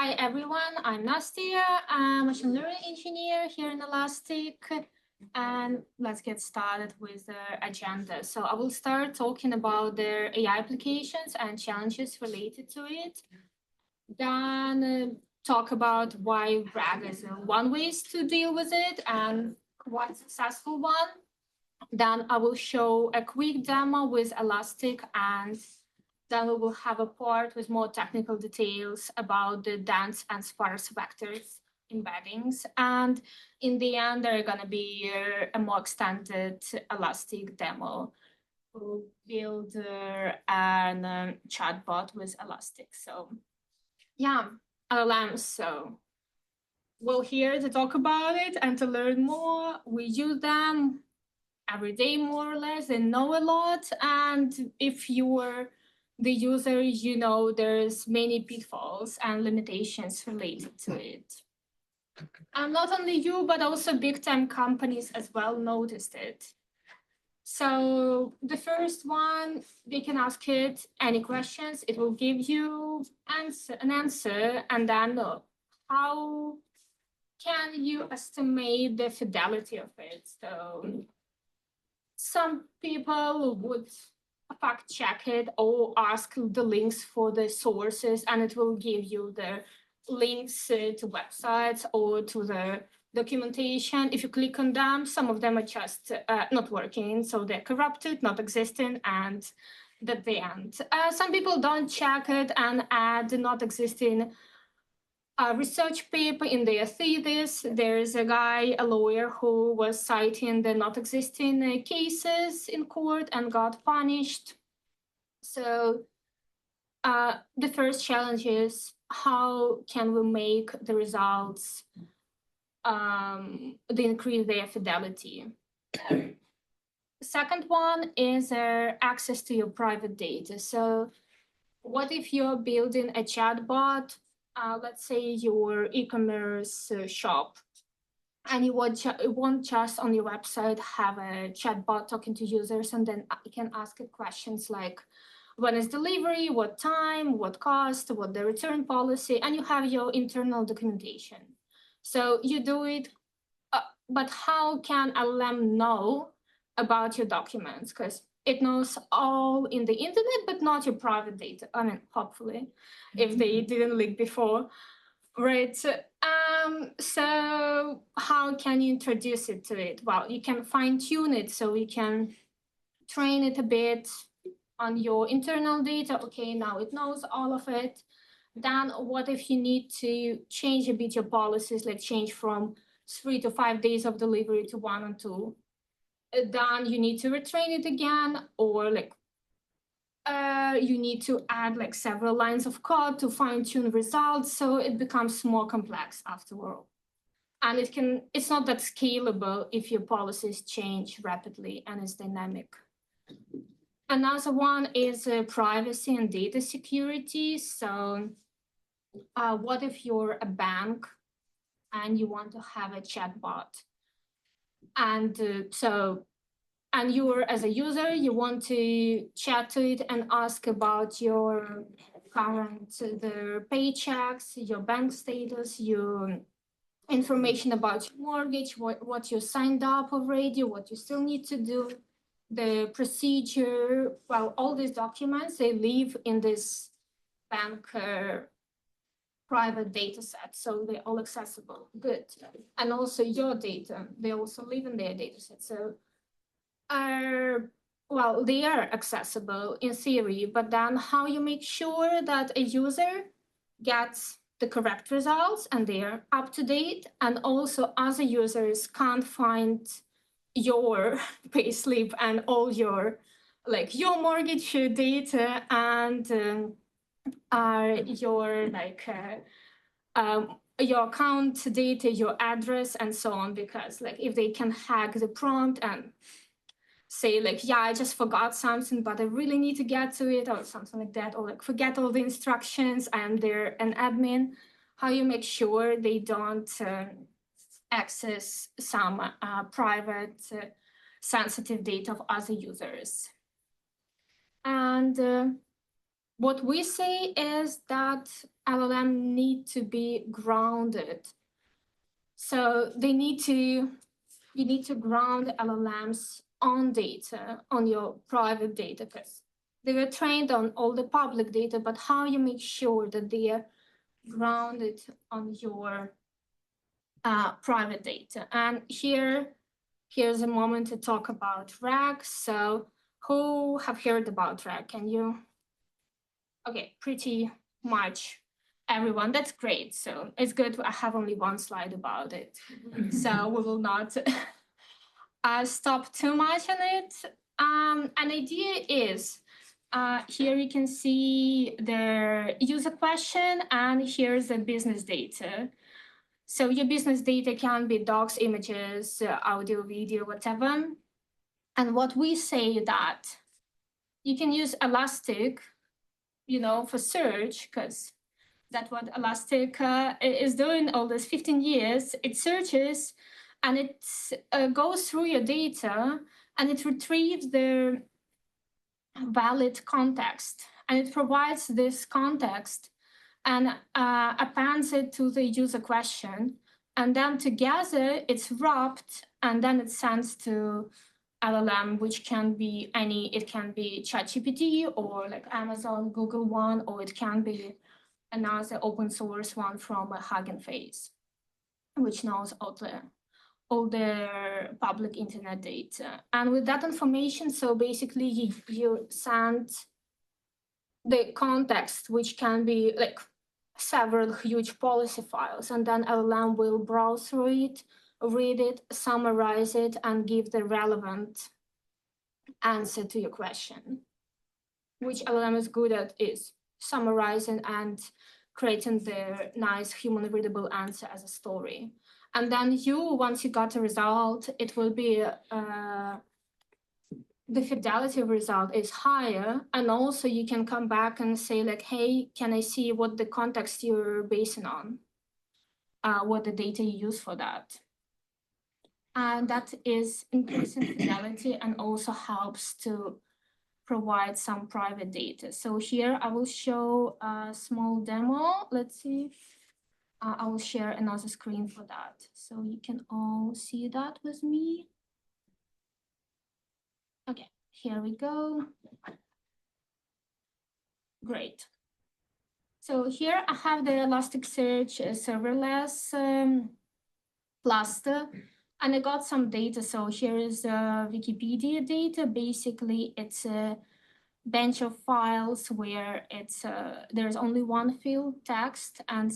Hi everyone, I'm Nastia. I'm a machine learning engineer here in Elastic. And let's get started with the agenda. So I will start talking about their AI applications and challenges related to it. Then talk about why RAG is one way to deal with it and quite successful one. Then I will show a quick demo with Elastic, and then we will have a part with more technical details about the dense and sparse vectors embeddings. And in the end, there are going to be a more extended Elastic demo. We'll build an chatbot with Elastic. So yeah, LLMs. So we're here to talk about it and to learn more. We use them every day, more or less, and know a lot. And if you were the user, you know there's many pitfalls and limitations related to it. And not only you, but also big-time companies as well noticed it. So the first one, they can ask it any questions. It will give you an answer, and then how can you estimate the fidelity of it? So some people would fact check it or ask the links for the sources, and it will give you the links to websites or to the documentation. If you click on them, some of them are just not working, so they're corrupted, not existing, and that's the end. Some people don't check it and add not existing research paper in their thesis. There's a guy, a lawyer, who was citing the not existing cases in court and got punished. So the first challenge is how can we make the results increase their fidelity? The second one is access to your private data. So what if you're building a chatbot? Let's say your e-commerce shop, and you won't just on your website have a chatbot talking to users, and then you can ask it questions like, when is delivery, what time, what cost, what the return policy, and you have your internal documentation. So you do it, but how can LLM know about your documents? Because it knows all in the internet, but not your private data. I mean, hopefully, if they didn't leak before, right? So how can you introduce it to it? Well, you can fine tune it, so you can train it a bit on your internal data. Okay, now it knows all of it. Then what if you need to change a bit your policies, like change from 3 to 5 days of delivery to 1 or 2? Then you need to retrain it again, or like you need to add like several lines of code to fine-tune results, so it becomes more complex after all. And it's not that scalable if your policies change rapidly and it's dynamic. Another one is privacy and data security. So what if you're a bank and you want to have a chatbot? And and you're, as a user, you want to chat to it and ask about your current the paychecks, your bank status, your information about your mortgage, what you signed up already, what you still need to do, the procedure. Well, all these documents, they live in this bank private data set, so they're all accessible. Good. And also your data, they also live in their data set. So well, they are accessible in theory, but then how you make sure that a user gets the correct results and they are up to date, and also other users can't find your payslip and all your your mortgage data and your account data, your address, and so on, because if they can hack the prompt and say yeah, I just forgot something, but I really need to get to it, or something like that, or forget all the instructions, and they're an admin, how you make sure they don't access some private sensitive data of other users. And What we say is that LLM need to be grounded. So you need to ground LLMs on data, on your private data, because they were trained on all the public data, but how you make sure that they are grounded on your private data. And here's a moment to talk about RAG. So who have heard about RAG? Can you? Okay, pretty much everyone. That's great. So it's good. I have only one slide about it. So we will not stop too much on it. An idea is, here you can see the user question, and here's the business data. So your business data can be docs, images, audio, video, whatever. And what we say that you can use Elastic, for search, because that's what Elastic is doing all these 15 years. It searches and it goes through your data and it retrieves the valid context. And it provides this context and appends it to the user question. And then together it's wrapped and then it sends to LLM, which can be it can be ChatGPT or like Amazon, Google one, or it can be another open source one from Hugging Face, which knows all the public internet data. And with that information, so basically you send the context, which can be like several huge policy files, and then LLM will browse through it, read it, summarize it, and give the relevant answer to your question. Which LLM is good at is summarizing and creating the nice human readable answer as a story. And then once you got a result, it will be the fidelity of result is higher. And also you can come back and say like, hey, can I see what the context you're basing on? What the data you use for that. And that is increasing fidelity and also helps to provide some private data. So here I will show a small demo. Let's see. I will share another screen for that. So you can all see that with me. Okay, here we go. Great. So here I have the Elasticsearch serverless cluster, and I got some data. So here is Wikipedia data. Basically, it's a bench of files where there's only one field, text, and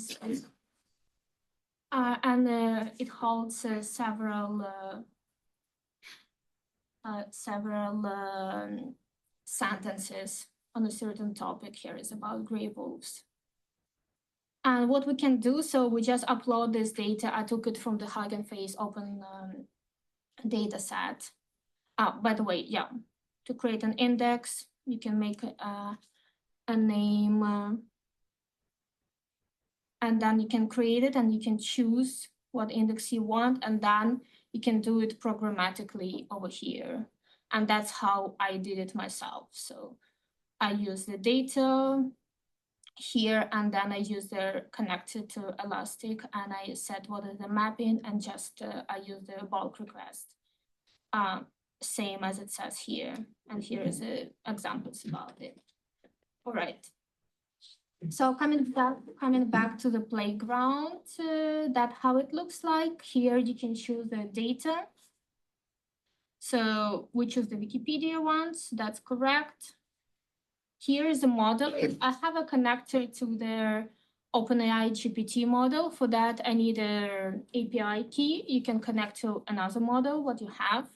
it holds several sentences on a certain topic. Here is about gray wolves. And what we can do, so we just upload this data. I took it from the Hugging Face open data set. By the way, yeah, to create an index, you can make a name, and then you can create it and you can choose what index you want, and then you can do it programmatically over here. And that's how I did it myself. So I use the data here, and then I use the connected to Elastic, and I set what is the mapping, and just I use the bulk request, same as it says here. And here is examples about it. All right. So coming back to the playground, that how it looks like. Here you can choose the data. So we choose the Wikipedia ones, that's correct. Here is the model. I have a connector to the OpenAI GPT model. For that, I need an API key. You can connect to another model, what you have.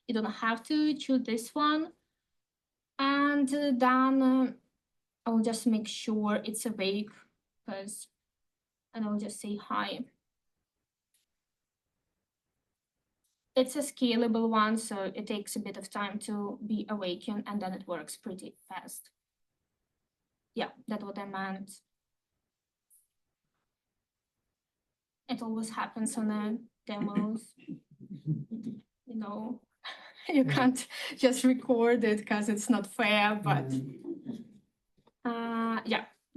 You don't have to choose this one. And then I'll just make sure it's awake, and I'll just say hi. It's a scalable one, so it takes a bit of time to be awakened, and then it works pretty fast. Yeah, that's what I meant. It always happens on the demos. You can't just record it because it's not fair, but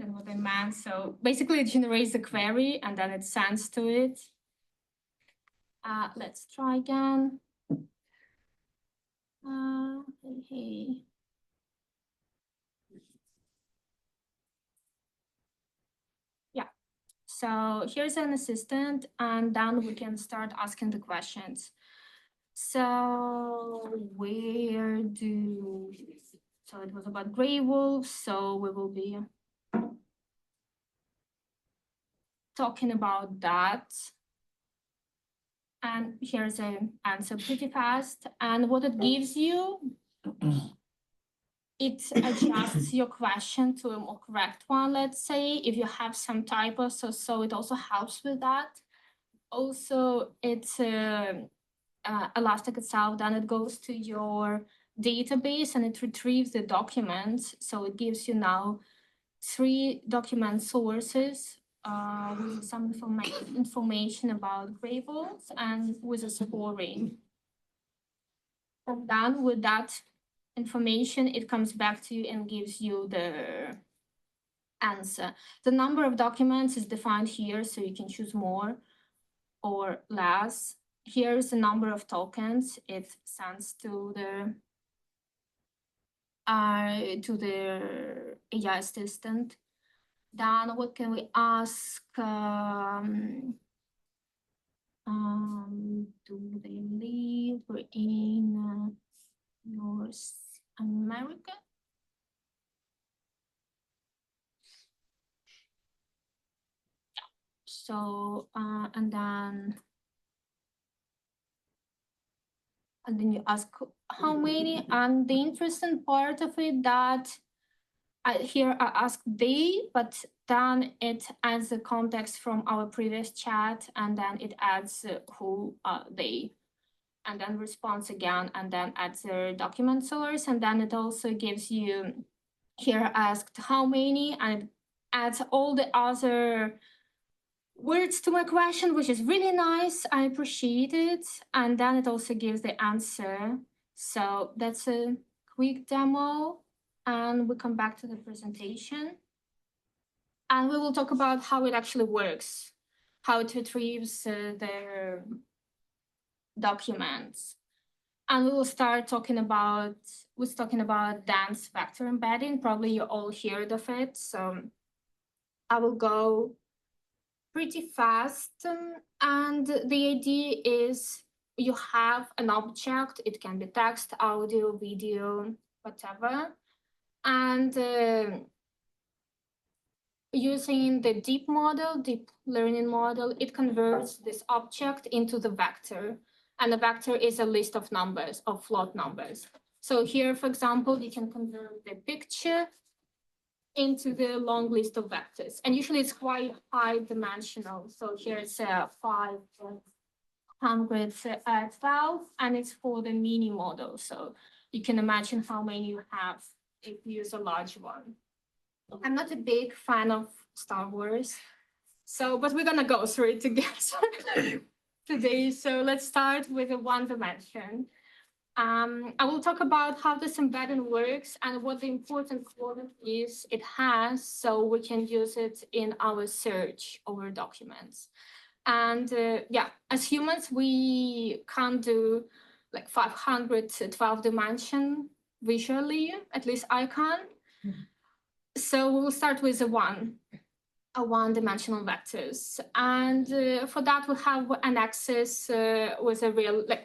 than what I meant. So basically it generates the query and then it sends to it. Let's try again. Hey. Yeah, so here's an assistant and then we can start asking the questions. So so it was about gray wolves, so we will be talking about that. And here's an answer pretty fast. And what it gives you, it adjusts your question to a more correct one, let's say, if you have some typos, so it also helps with that. Also, it's Elastic itself, then it goes to your database and it retrieves the documents. So it gives you now 3 document sources with some information about gray wolves and with a scoring. And then with that information, it comes back to you and gives you the answer. The number of documents is defined here, so you can choose more or less. Here's the number of tokens it sends to the AI assistant. Then what can we ask? Do they live in North America? So and then you ask how many, and the interesting part of it that here I ask they, but then it adds the context from our previous chat, and then it adds who are they, and then response again, and then adds their document source, and then it also gives you here asked how many, and it adds all the other words to my question, which is really nice. I appreciate it. And then it also gives the answer. So that's a quick demo. And we come back to the presentation. And we will talk about how it actually works, how it retrieves their documents. And we will start talking about, dense vector embedding. Probably you all heard of it. So I will go pretty fast. And the idea is you have an object, it can be text, audio, video, whatever. And using the deep learning model, it converts this object into the vector. And the vector is a list of numbers, of float numbers. So here, for example, you can convert the picture into the long list of vectors. And usually it's quite high dimensional. So here it's 512, and it's for the mini model. So you can imagine how many you have if you use a large one. I'm not a big fan of Star Wars, but we're gonna go through it together today. So let's start with the one dimension. I will talk about how this embedding works and what the important qualities it has, so we can use it in our search over documents. And as humans, we can't do like 512 dimension visually, at least I can. So we'll start with a one-dimensional vectors. And for that, we have an axis with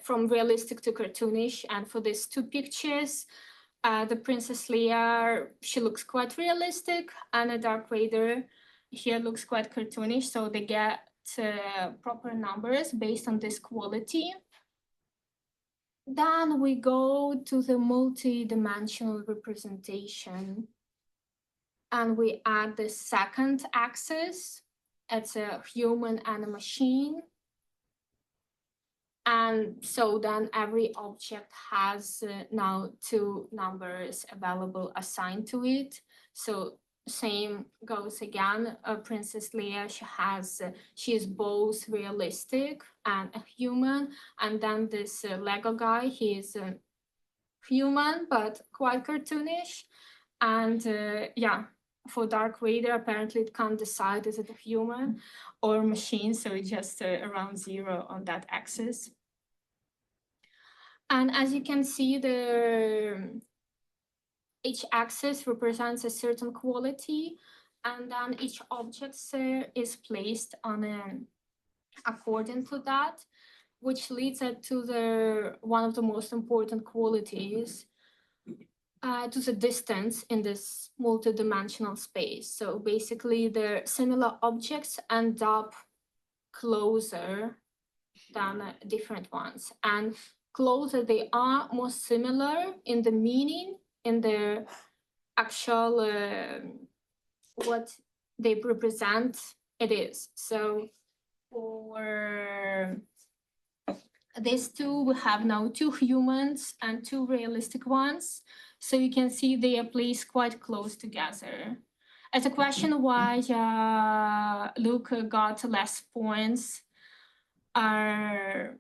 from realistic to cartoonish. And for these 2 pictures, the Princess Leia, she looks quite realistic, and the Darth Vader here looks quite cartoonish. So they get proper numbers based on this quality. Then we go to the multi-dimensional representation. And we add the second axis. It's a human and a machine. And so then every object has now 2 numbers available assigned to it. So same goes again. Princess Leia, she is both realistic and a human. And then this Lego guy, he is human, but quite cartoonish. And for dark radar, apparently it can't decide is it a human or machine, so it's just around 0 on that axis. And as you can see, each axis represents a certain quality, and then each object is placed on according to that, which leads to one of the most important qualities, to the distance in this multidimensional space. So basically, the similar objects end up closer than different ones. And closer they are, more similar in the meaning, in the actual what they represent it is. So for these two, we have now 2 humans and 2 realistic ones. So you can see they are placed quite close together. As a question why Luke got less points are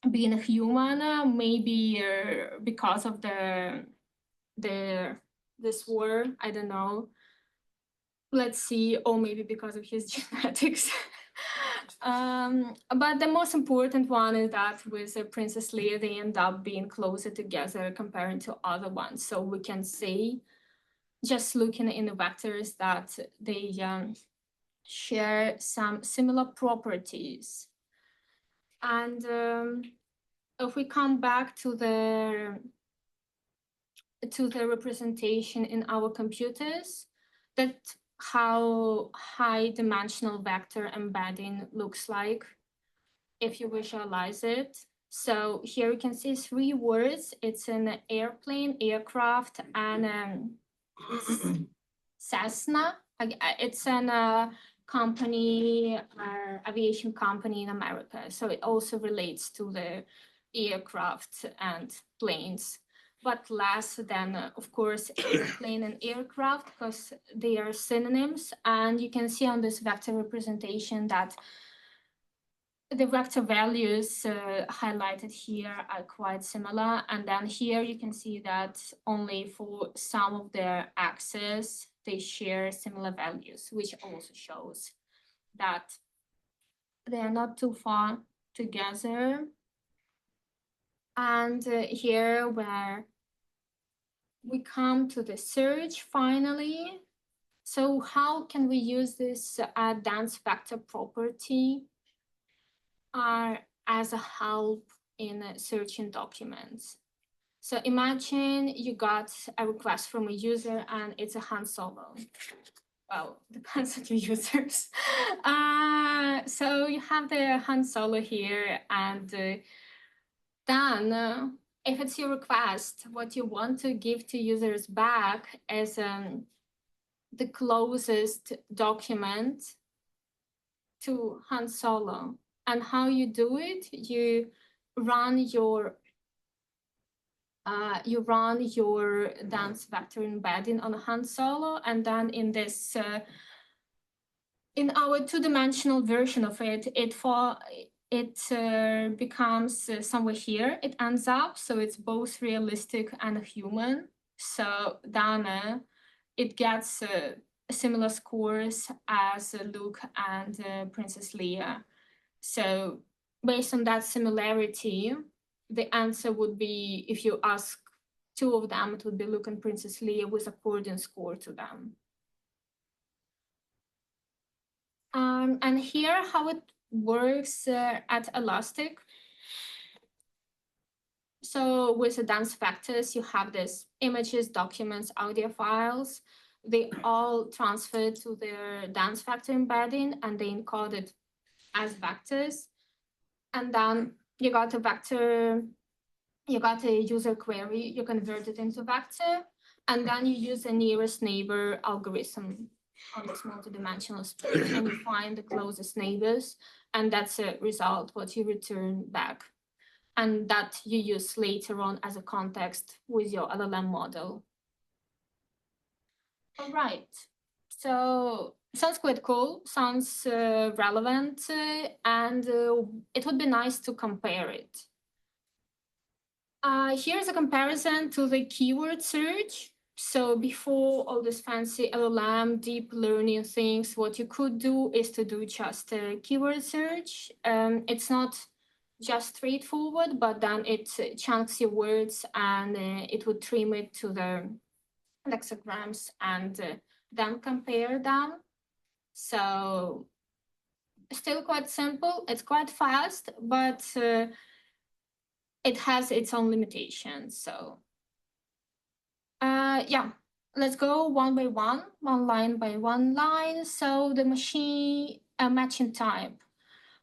being a human, maybe because of this war, I don't know. Let's see, or maybe because of his genetics. But the most important one is that with Princess Leia, they end up being closer together compared to other ones. So we can say, just looking in the vectors, that they share some similar properties. And if we come back to the representation in our computers, that how high dimensional vector embedding looks like if you visualize it. So here you can see 3 words. It's an airplane, aircraft, and Cessna. It's an company, aviation company in America. So it also relates to the aircraft and planes, but less than, of course, airplane and aircraft, because they are synonyms. And you can see on this vector representation that the vector values highlighted here are quite similar. And then here you can see that only for some of their axes, they share similar values, which also shows that they are not too far together. And here where we come to the search finally. So how can we use this dense vector property as a help in searching documents? So imagine you got a request from a user and it's a Han Solo. Well, depends on your users. So you have the Han Solo here, and then if it's your request, what you want to give to users back is the closest document to Han Solo. And how you do it, you run your dense vector embedding on Han Solo, and then in this in our 2-dimensional version of it, it becomes somewhere here. It ends up, so it's both realistic and human. So then it gets similar scores as Luke and Princess Leia. So based on that similarity, the answer would be, if you ask 2 of them, it would be Luke and Princess Leia with according score to them. And here how it works at Elastic. So with the dense vectors, you have this images, documents, audio files. They all transfer to their dense vector embedding, and they encode it as vectors. And then you got a vector, you got a user query, you convert it into vector, and then you use a nearest neighbor algorithm on this multidimensional space, and you find the closest neighbors, and that's a result, what you return back. And that you use later on as a context with your LLM model. All right, so sounds quite cool, sounds relevant, and it would be nice to compare it. Here's a comparison to the keyword search. So before all this fancy LLM deep learning things, what you could do is to do just a keyword search. It's not just straightforward, but then it chunks your words and it would trim it to the lexicograms and then compare them. So still quite simple. It's quite fast, but it has its own limitations. So yeah, let's go one by one line by one line. So the machine matching type.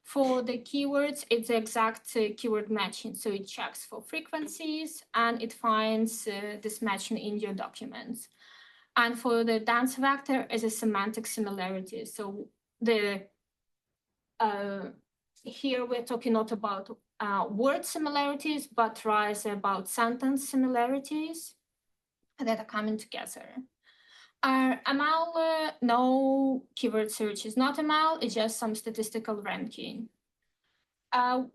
For the keywords, it's the exact keyword matching. So it checks for frequencies and it finds this matching in your documents. And for the dense vector is a semantic similarity. So the here we're talking not about word similarities, but rather about sentence similarities that are coming together. ML, no keyword search is not ML, it's just some statistical ranking.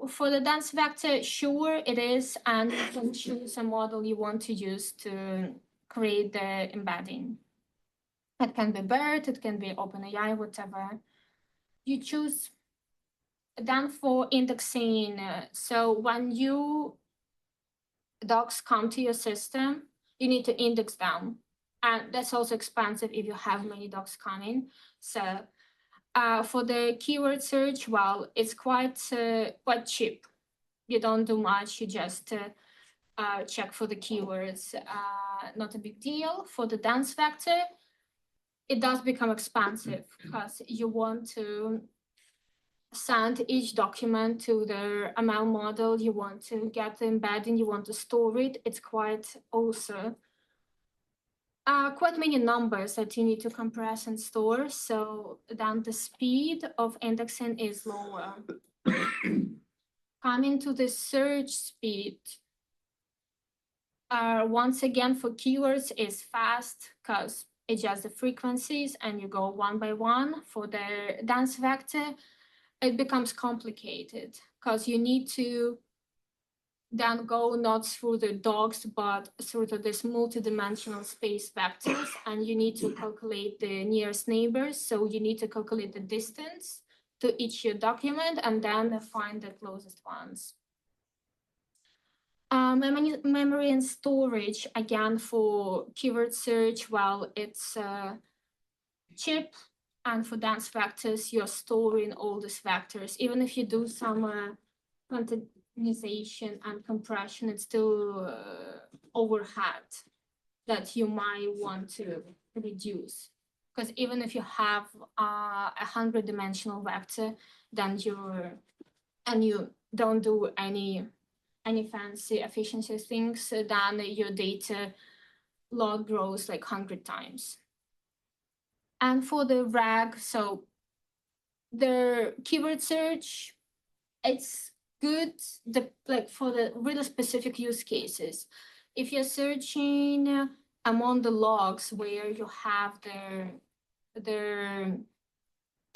For the dense vector, sure it is, and you can choose a model you want to use to create the embedding. It can be BERT, it can be OpenAI, whatever. You choose. Then for indexing, so when you docs come to your system, you need to index them. And that's also expensive if you have many docs coming. So for the keyword search, well, it's quite cheap. You don't do much, you just check for the keywords. Not a big deal. For the dense vector, it does become expensive because you want to send each document to the ML model, you want to get the embedding, you want to store it. It's quite also quite many numbers that you need to compress and store. So then the speed of indexing is lower. Coming to the search speed, once again for keywords is fast because it's just the frequencies and you go one by one. For the dense vector, it becomes complicated because you need to then go not through the docs, but through this multidimensional space vectors, and you need to calculate the nearest neighbors. So you need to calculate the distance to each your document and then find the closest ones. Memory and storage, again, for keyword search, well, it's cheap. And for dense vectors, you're storing all these vectors. Even if you do some containerization and compression, it's still overhead that you might want to reduce. Because even if you have a 100-dimensional vector, then you don't do any fancy efficiency things, then your data log grows like 100 times. And for the RAG, so the keyword search, it's good for the really specific use cases. If you're searching among the logs where you have the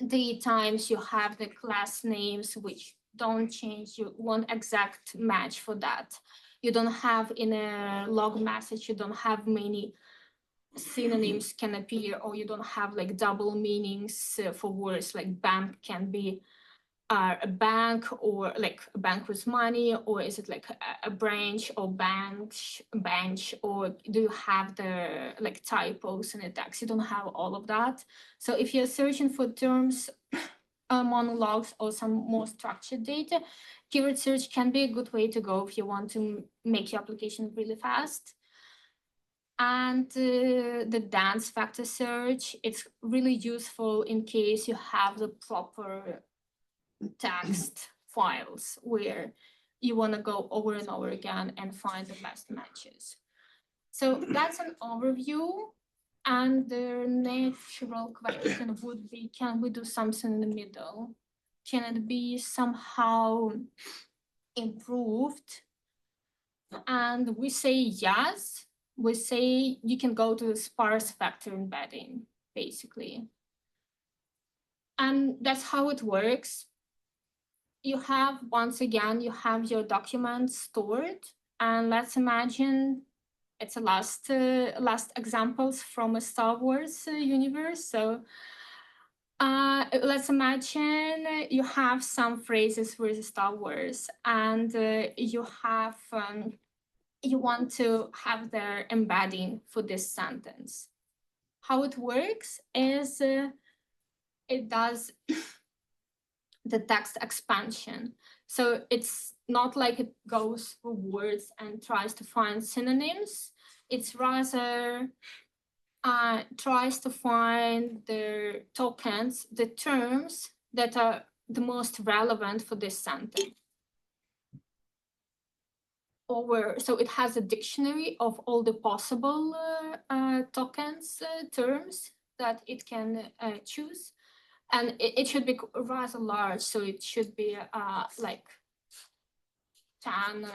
date times, you have the class names which don't change, you want exact match for that. You don't have in a log message, you don't have many synonyms can appear, or you don't have like double meanings for words like bank can be a bank, or like a bank with money, or is it like a branch or bench, or do you have the like typos in the text? You don't have all of that. So if you're searching for terms, monologues, or some more structured data, keyword search can be a good way to go if you want to make your application really fast. And the dense vector search, it's really useful in case you have the proper text files where you want to go over and over again and find the best matches. So that's an overview. And the natural question would be, can we do something in the middle? Can it be somehow improved? And we say yes. We say you can go to the sparse vector embedding, basically. And that's how it works. You have, once again, you have your documents stored. And let's imagine it's a last examples from a Star Wars universe. So let's imagine you have some phrases with Star Wars, and you have you want to have their embedding for this sentence. How it works is it does the text expansion. So it's not like it goes through words and tries to find synonyms. It's rather tries to find the tokens, the terms that are the most relevant for this sentence. So it has a dictionary of all the possible tokens, terms that it can choose. And it should be rather large, so it should be like 10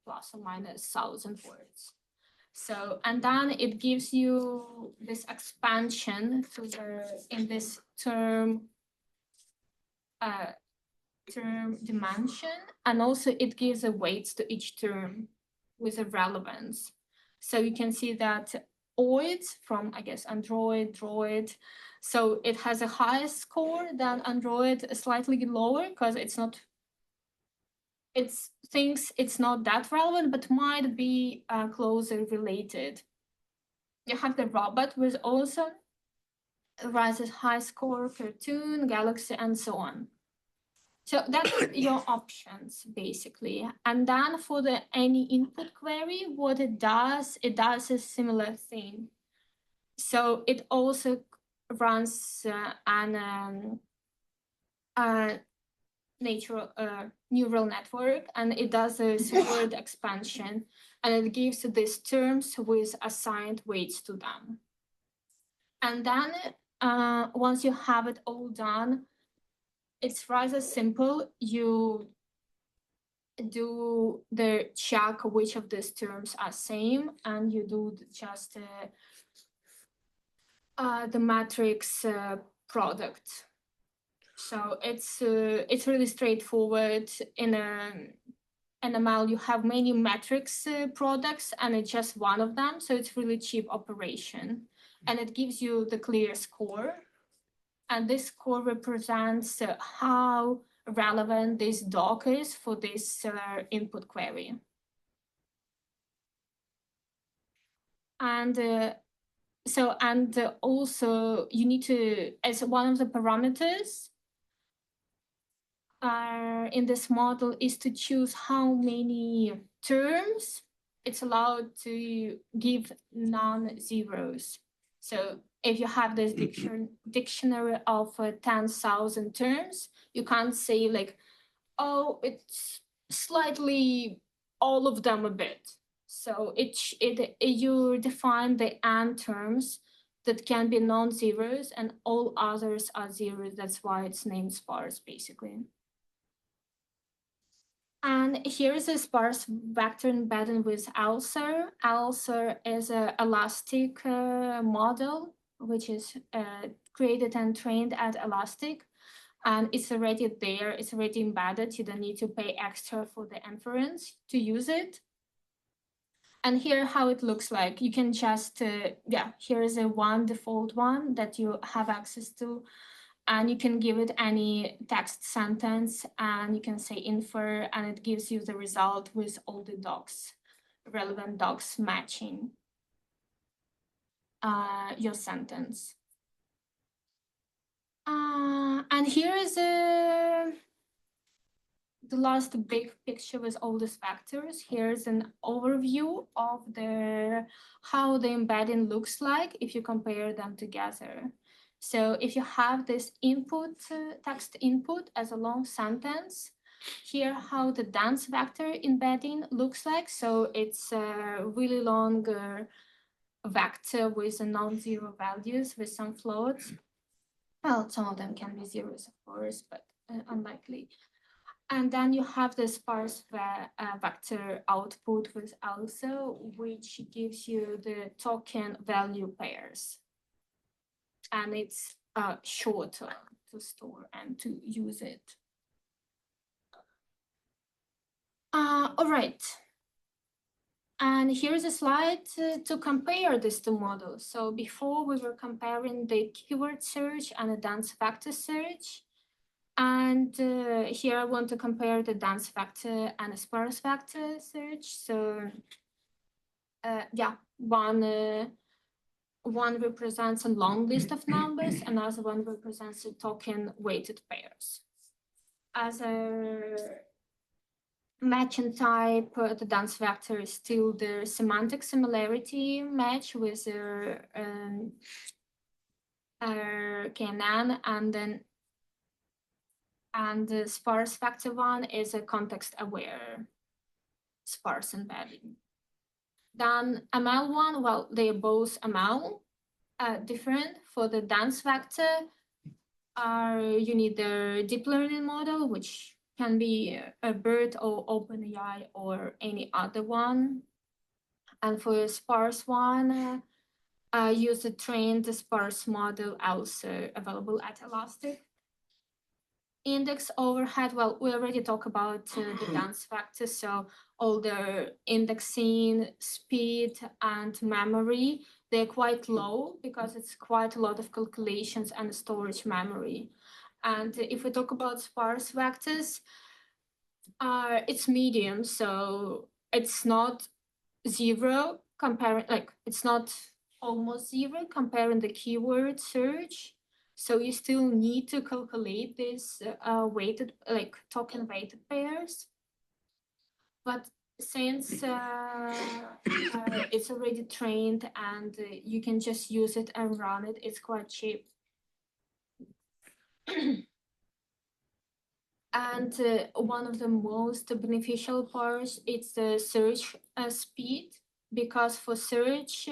plus or minus 1,000 words. So, and then it gives you this expansion to in this term dimension, and also it gives a weights to each term with a relevance. So you can see that oid from, I guess, Android, droid. So it has a higher score than Android, slightly lower because it thinks it's not that relevant, but might be closer related. You have the robot with also rises high score, cartoon, galaxy, and so on. So that's your options basically. And then for the any input query, what it does a similar thing. So it also runs an neural network, and it does a word expansion, and it gives these terms with assigned weights to them. And then once you have it all done, it's rather simple. You do the check which of these terms are same, and you do just the matrix product. So it's really straightforward. In an ML, you have many matrix products, and it's just one of them. So it's really cheap operation, and it gives you the clear score. And this score represents how relevant this doc is for this input query. And also you need to, as one of the parameters in this model is to choose how many terms it's allowed to give non-zeros. So if you have this dictionary of 10,000 terms, you can't say like, oh, it's slightly all of them a bit. So you define the and terms that can be non-zeros, and all others are zeros. That's why it's named sparse, basically. And here is a sparse vector embedding with ELSER. ELSER is an Elastic model, which is created and trained at Elastic. And it's already there, it's already embedded. You don't need to pay extra for the inference to use it. And here how it looks like. You can just, here is a one default one that you have access to. And you can give it any text sentence, and you can say infer, and it gives you the result with all the docs, relevant docs matching your sentence. And here is the last big picture with all these factors. Here's an overview of how the embedding looks like if you compare them together. So if you have this input, text input as a long sentence, here how the dense vector embedding looks like. So it's a really long vector with non-zero values with some floats. Well, some of them can be zeros, of course, but unlikely. And then you have the sparse vector output with also, which gives you the token value pairs. And it's shorter to store and to use it. All right. And here's a slide to compare these two models. So before we were comparing the keyword search and the dense vector search. And here I want to compare the dense vector and the sparse vector search. So yeah, one represents a long list of numbers, another one represents a token weighted pairs. As a matching type, the dense vector is still the semantic similarity match with KNN, and the sparse vector one is a context-aware sparse embedding. Then ML one, well, they are both ML, different. For the dense vector, you need the deep learning model, which can be a BERT or OpenAI or any other one. And for a sparse one, use a trained sparse model also available at Elastic. Index overhead, well, we already talked about the dense vector, so all the indexing, speed, and memory, they're quite low because it's quite a lot of calculations and storage memory. And if we talk about sparse vectors, it's medium, so it's not zero comparing, like it's not almost zero comparing the keyword search. So you still need to calculate this weighted, like token weighted pairs. But since it's already trained and you can just use it and run it, it's quite cheap. And one of the most beneficial parts is the search speed, because for search,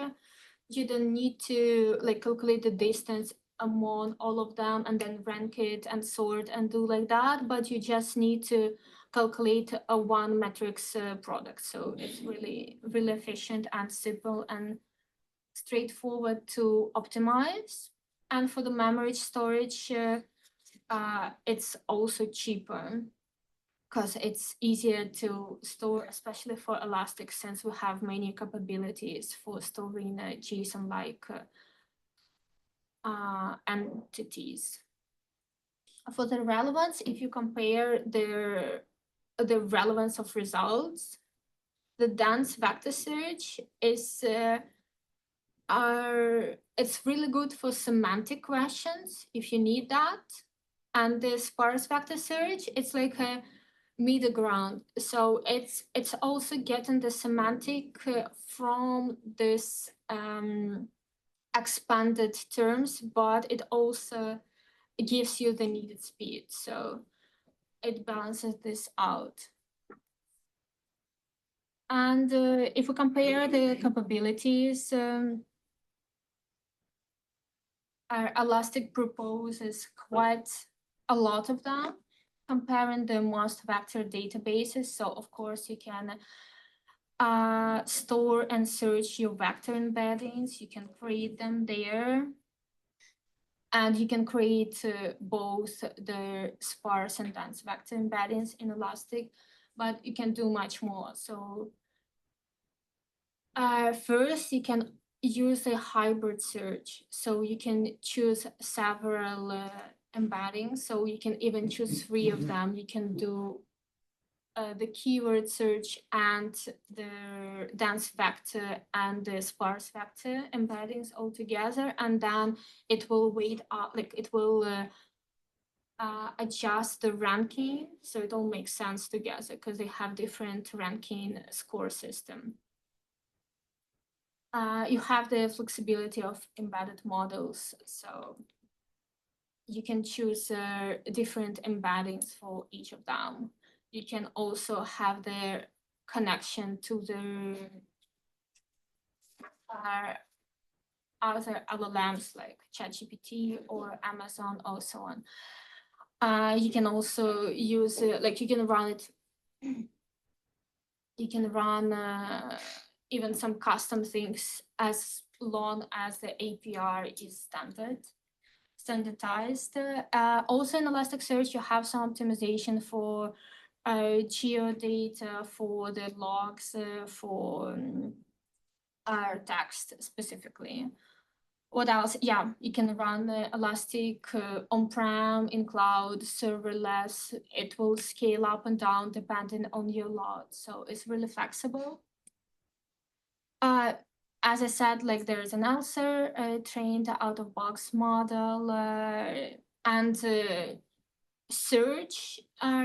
you don't need to like calculate the distance among all of them and then rank it and sort and do like that, but you just need to calculate a one matrix product. So it's really, really efficient and simple and straightforward to optimize. And for the memory storage, it's also cheaper because it's easier to store, especially for Elastic, since we have many capabilities for storing JSON-like entities. For the relevance, if you compare the relevance of results, the dense vector search is it's really good for semantic questions if you need that. And the sparse vector search, it's like a middle ground. So it's also getting the semantic from this expanded terms, but it also gives you the needed speed. So it balances this out. And if we compare the capabilities, our Elastic proposes quite a lot of them, comparing the most vector databases. So of course you can store and search your vector embeddings. You can create them there. And you can create both the sparse and dense vector embeddings in Elastic, but you can do much more. So first, you can use a hybrid search. So you can choose several embeddings. So you can even choose 3 of them. You can do the keyword search and the dense vector and the sparse vector embeddings all together, and then it will weight up, like it will adjust the ranking, so it all makes sense together because they have different ranking score system. You have the flexibility of embedded models, so you can choose different embeddings for each of them. You can also have their connection to the other LLMs like ChatGPT or Amazon or so on. You can also use like you can run it. You can run even some custom things as long as the APR is standardized. Also in Elasticsearch, you have some optimization for geodata for the logs for our text specifically. What else? Yeah, you can run Elastic on-prem, in cloud, serverless. It will scale up and down depending on your load. So it's really flexible. As I said, like there's an answer trained out-of-box model and search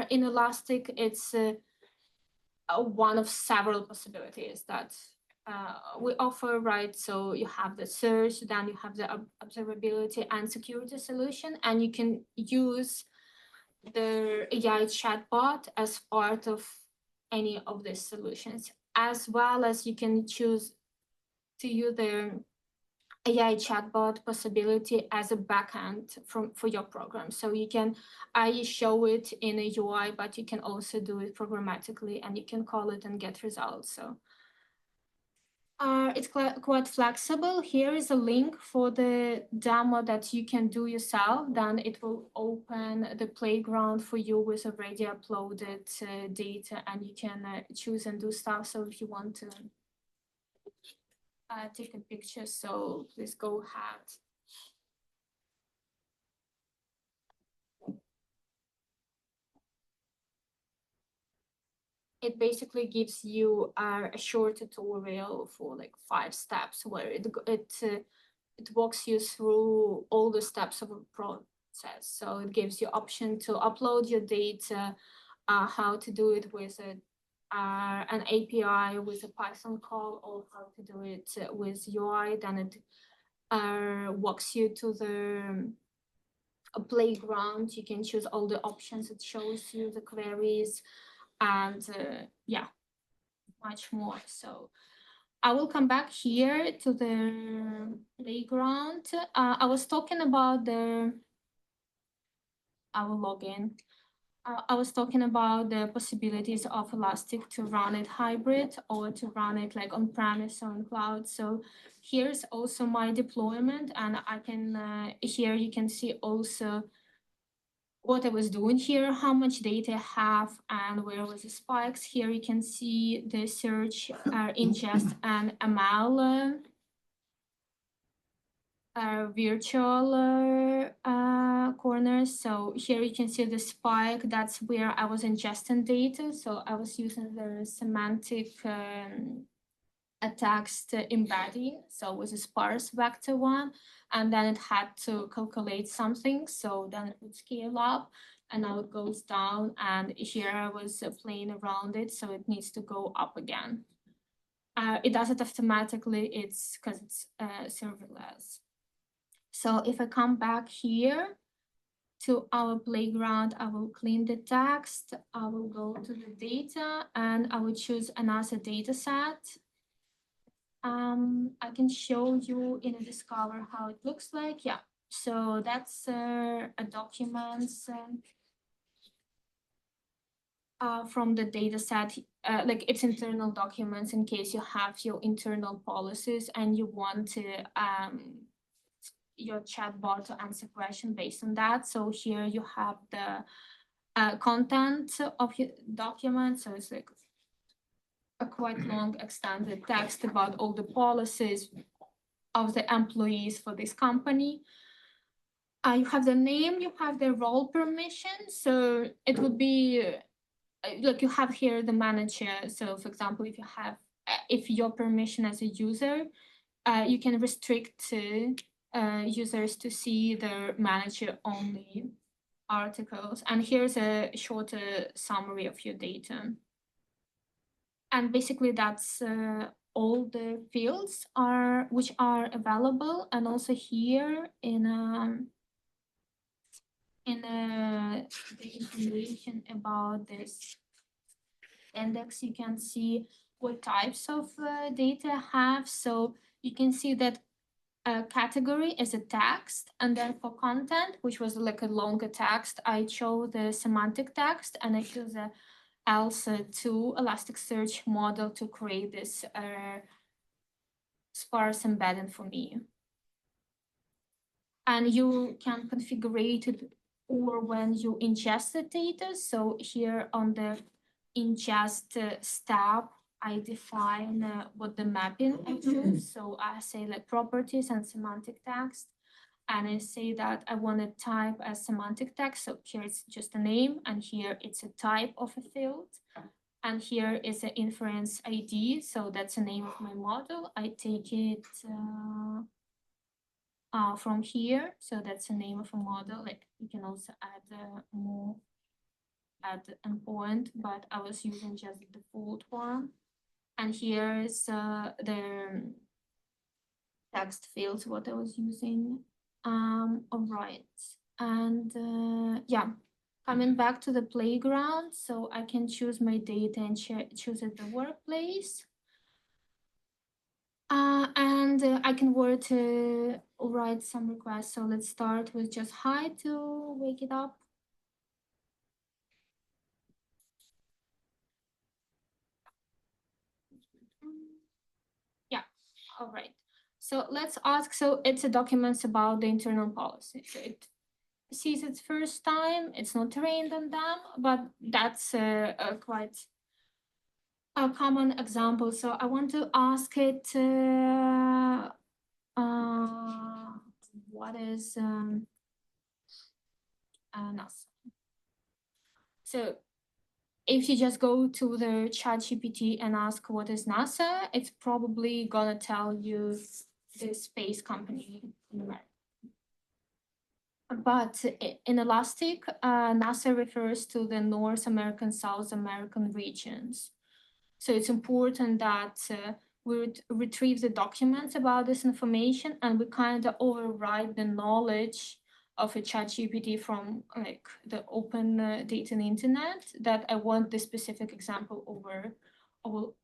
in Elastic. It's one of several possibilities that we offer, right? So you have the search, then you have the observability and security solution, and you can use the AI chatbot as part of any of these solutions, as well as you can choose to use the AI chatbot possibility as a backend for your program. So you can show it in a UI, but you can also do it programmatically, and you can call it and get results. So it's quite flexible. Here is a link for the demo that you can do yourself. Then it will open the playground for you with already uploaded data, and you can choose and do stuff. So if you want to take a picture, so please go ahead. It basically gives you a short tutorial for like 5 steps where it walks you through all the steps of a process. So it gives you option to upload your data, how to do it with an API with a Python call, or how to do it with UI. Then it walks you to the playground. You can choose all the options. It shows you the queries and yeah, much more. So I will come back here to the playground. I was talking about I will log in. I was talking about the possibilities of Elastic to run it hybrid or to run it like on-premise or in cloud. So here's also my deployment, and I can, here you can see also what I was doing here, how much data I have, and where was the spikes. Here you can see the search, ingest, and ML virtual corners. So here you can see the spike. That's where I was ingesting data. So I was using the semantic a text embedding. So it was a sparse vector one, and then it had to calculate something. So then it would scale up, and now it goes down. And here I was playing around it, so it needs to go up again. It does it automatically. It's because it's serverless. So if I come back here to our playground, I will clean the text. I will go to the data, and I will choose another data set. I can show you in a Discover how it looks like. Yeah, so that's a documents from the data set, like it's internal documents in case you have your internal policies and you want to your chatbot to answer question based on that. So here you have the content of your document. So it's like a quite long extended text about all the policies of the employees for this company. You have the name, you have the role permission. So it would be like you have here the manager. So for example, if you have, if your permission as a user, you can restrict users to see their manager only articles. And here's a shorter summary of your data. And basically that's all the fields which are available. And also here in the information about this index, you can see what types of data I have. So you can see that category is a text, and then for content, which was like a longer text, I chose the semantic text, and I chose the ELSA2 Elasticsearch model to create this sparse embedding for me. And you can configure it or when you ingest the data. So here on the ingest tab, I define what the mapping I choose. So I say like properties and semantic text. And I say that I want to type as semantic text. So here it's just a name, and here it's a type of a field. And here is an inference ID. So that's the name of my model. I take it from here. So that's the name of a model. Like you can also add more at the endpoint, but I was using just the default one. And here is the text fields, what I was using. All right. And yeah, coming back to the playground, so I can choose my data and choose at the workplace. And I can write some requests. So let's start with just hi to wake it up. Yeah, all right. So let's ask, so it's a document about the internal policy. So it sees its first time, it's not trained on them, but that's a quite a common example. So I want to ask it, what is NASA? So if you just go to the ChatGPT and ask what is NASA, it's probably gonna tell you the space company in America. But in Elastic, NASA refers to the North American, South American regions. So it's important that we retrieve the documents about this information, and we kind of override the knowledge of a ChatGPT from like the open data in the internet, that I want this specific example over all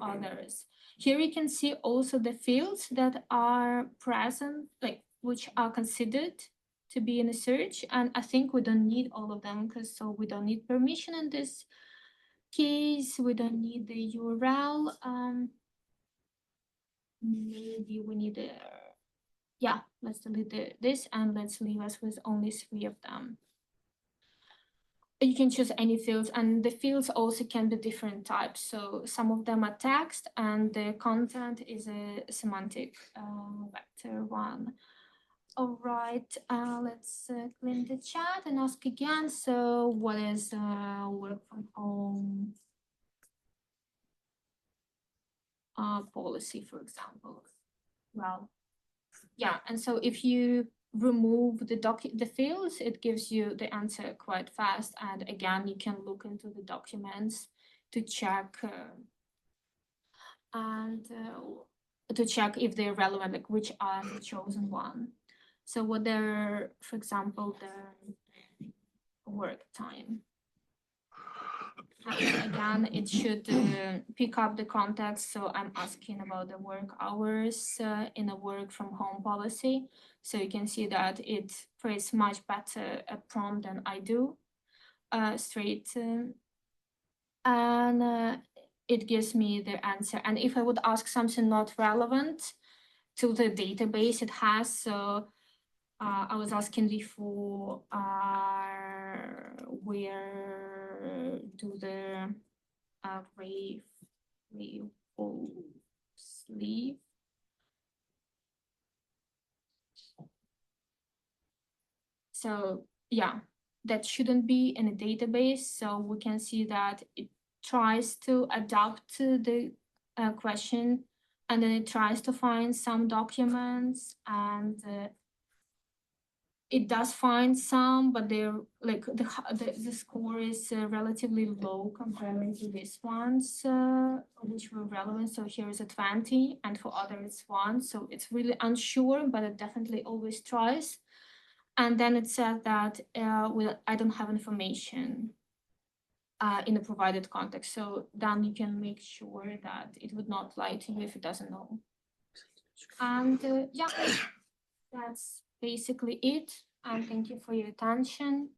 others. Here you can see also the fields that are present, like which are considered to be in a search. And I think we don't need all of them, because so we don't need permission in this case, we don't need the URL. Maybe we need a, yeah, let's delete this and let's leave us with only 3 of them. You can choose any fields, and the fields also can be different types. So some of them are text, and the content is a semantic vector one. All right, let's clean the chat and ask again. So what is work from home policy, for example? Well, yeah, and so if you remove the fields, it gives you the answer quite fast. And again, you can look into the documents to check if they're relevant, like which are the chosen one. So what they're, for example, their work time. And again, it should pick up the context. So I'm asking about the work hours in a work from home policy. So you can see that it creates much better a prompt than I do straight. And it gives me the answer. And if I would ask something not relevant to the database it has, so I was asking before, where do the sleep? So yeah, that shouldn't be in a database. So we can see that it tries to adapt to the question, and then it tries to find some documents, and it does find some, but they're like the score is relatively low comparing to these ones, which were relevant. So here is a 20, and for others it's 1. So it's really unsure, but it definitely always tries. And then it says that I don't have information in the provided context. So then you can make sure that it would not lie to you if it doesn't know. And yeah, that's basically it. And thank you for your attention.